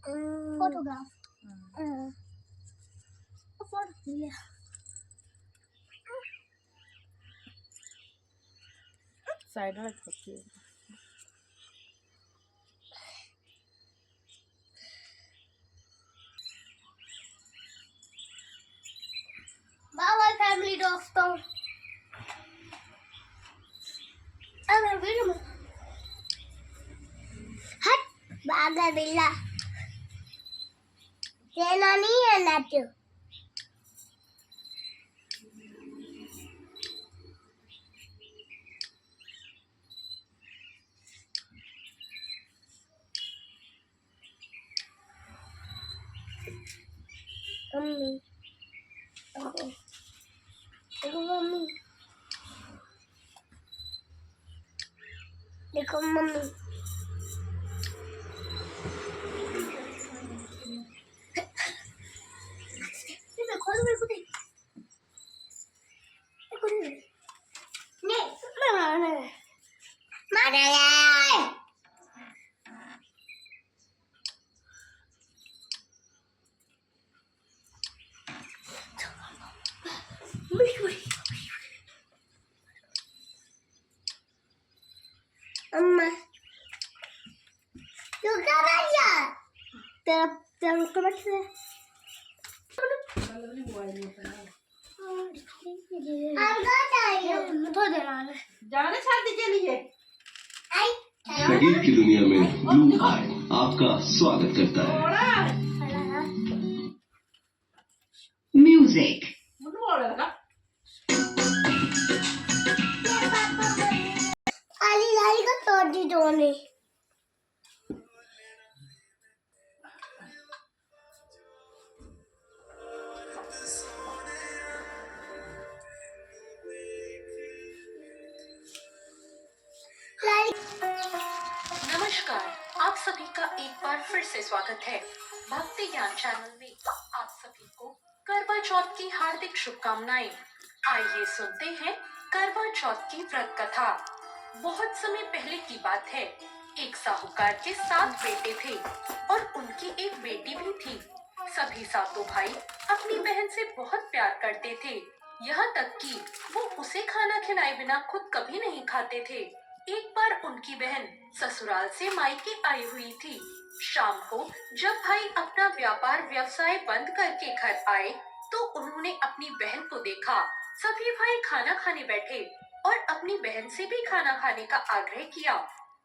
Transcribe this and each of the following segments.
Photograph photo लिया side में रखी है। बाय फैमिली दोस्तों अरे वीडियो में हट बागा बिल्ला तेना नहीं है नाचो मम्मी मम्मी देखो मम्मी देखो मेरे को देख नहीं मारा अम्मा तू क्या बजा तेरा तेरा कमर से जाने शादी के लिए संगीत की दुनिया में ब्लू आई आपका स्वागत करता है। म्यूजिक आली लाई का तोड़ दी दोने नमस्कार, आप सभी का एक बार फिर से स्वागत है भक्ति ज्ञान चैनल में। आप सभी को करवा चौथ की हार्दिक शुभकामनाएं। आइए सुनते हैं करवा चौथ की व्रत कथा। बहुत समय पहले की बात है। एक साहूकार के 7 बेटे थे और उनकी एक बेटी भी थी। सभी सातों भाई अपनी बहन से बहुत प्यार करते थे, यहाँ तक कि वो उसे खाना खिलाए बिना खुद कभी नहीं खाते थे। एक बार उनकी बहन ससुराल से मायके आई हुई थी। शाम को जब भाई अपना व्यापार व्यवसाय बंद करके घर आए तो उन्होंने अपनी बहन को देखा। सभी भाई खाना खाने बैठे और अपनी बहन से भी खाना खाने का आग्रह किया,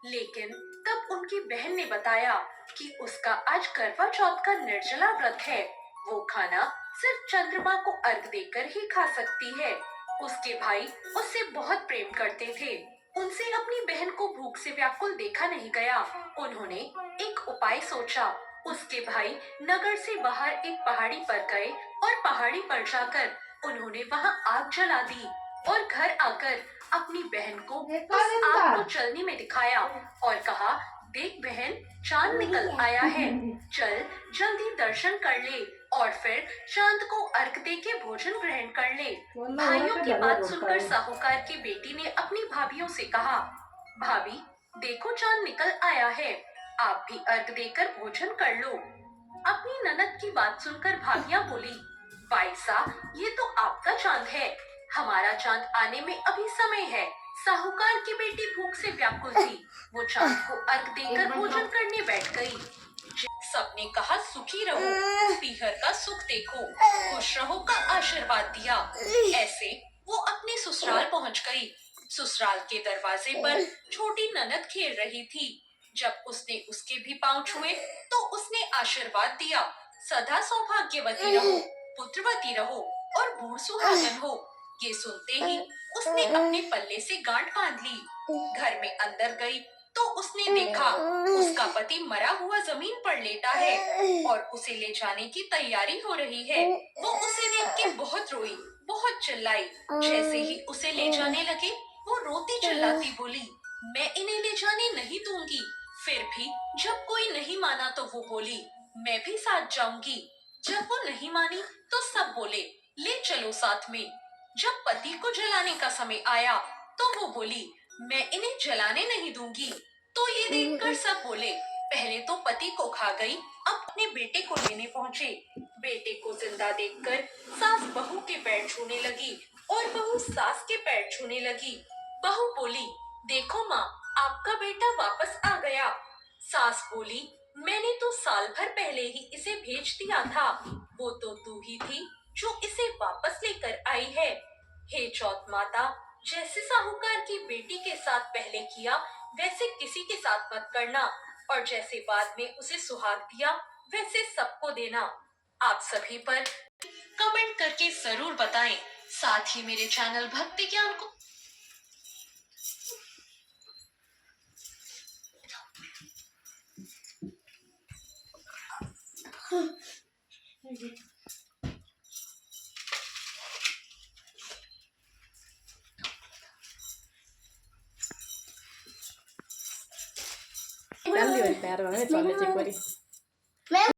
लेकिन तब उनकी बहन ने बताया कि उसका आज करवा चौथ का निर्जला व्रत है। वो खाना सिर्फ चंद्रमा को अर्घ देकर ही खा सकती है। उसके भाई उससे बहुत प्रेम करते थे। उनसे अपनी बहन को भूख से व्याकुल देखा नहीं गया। उन्होंने एक उपाय सोचा। उसके भाई नगर से बाहर एक पहाड़ी पर गए और पहाड़ी पर जाकर उन्होंने वहां आग जला दी और घर आकर अपनी बहन को उस आग को जलने में दिखाया और कहा, देख बहन, चांद निकल आया है, चल जल्दी दर्शन कर ले और फिर चांद को अर्घ दे के भोजन ग्रहण कर ले। भाइयों की बात सुनकर साहूकार की बेटी ने अपनी भाभियों से कहा, भाभी देखो चांद निकल आया है, आप भी अर्घ देकर भोजन कर लो। अपनी ननद की बात सुनकर भाभियां बोली, वाइसा ये तो आपका चांद है, हमारा चांद आने में अभी समय है। साहूकार की बेटी भूख से व्याकुल थी। वो चांद को अर्घ देकर भोजन करने बैठ गई। सबने कहा, सुखी रहो, पीहर का सुख देखो, खुश रहो का आशीर्वाद दिया। ऐसे वो अपने ससुराल पहुंच गई। ससुराल के दरवाजे पर छोटी ननद खेल रही थी। जब उसने उसके भी पांव छुए तो उसने आशीर्वाद दिया, सदा सौभाग्यवती रहो, पुत्रवती रहो और बूढ़ सुहागन हो। ये सुनते ही उसने अपने पल्ले से गांठ बांध ली। घर में अंदर गई तो उसने देखा उसका पति मरा हुआ जमीन पर लेटा है और उसे ले जाने की तैयारी हो रही है। वो उसे देख के बहुत रोई, बहुत चिल्लाई। जैसे ही उसे ले जाने लगे वो रोती चिल्लाती बोली, मैं इन्हें ले जाने नहीं दूंगी। फिर भी जब कोई नहीं माना तो वो बोली, मैं भी साथ जाऊंगी। जब वो नहीं मानी तो सब बोले, ले चलो साथ में। जब पति को जलाने का समय आया तो वो बोली, मैं इन्हें जलाने नहीं दूंगी। तो ये देखकर सब बोले, पहले तो पति को खा गई, अब अपने बेटे को लेने पहुंचे। बेटे को जिंदा देखकर सास बहू के पैर छूने लगी और बहू सास के पैर छूने लगी। बहू बोली, देखो माँ, आपका बेटा वापस आ गया। सास बोली, मैंने तो साल भर पहले ही इसे भेज दिया था, वो तो तू ही थी जो इसे वापस लेकर आई है। हे चौथ माता, जैसे साहूकार की बेटी के साथ पहले किया वैसे किसी के साथ मत करना, और जैसे बाद में उसे सुहाग दिया वैसे सबको देना। आप सभी पर कमेंट करके जरूर बताएं। साथ ही मेरे चैनल भक्ति ज्ञान को Kan di WTR banget soalnya cek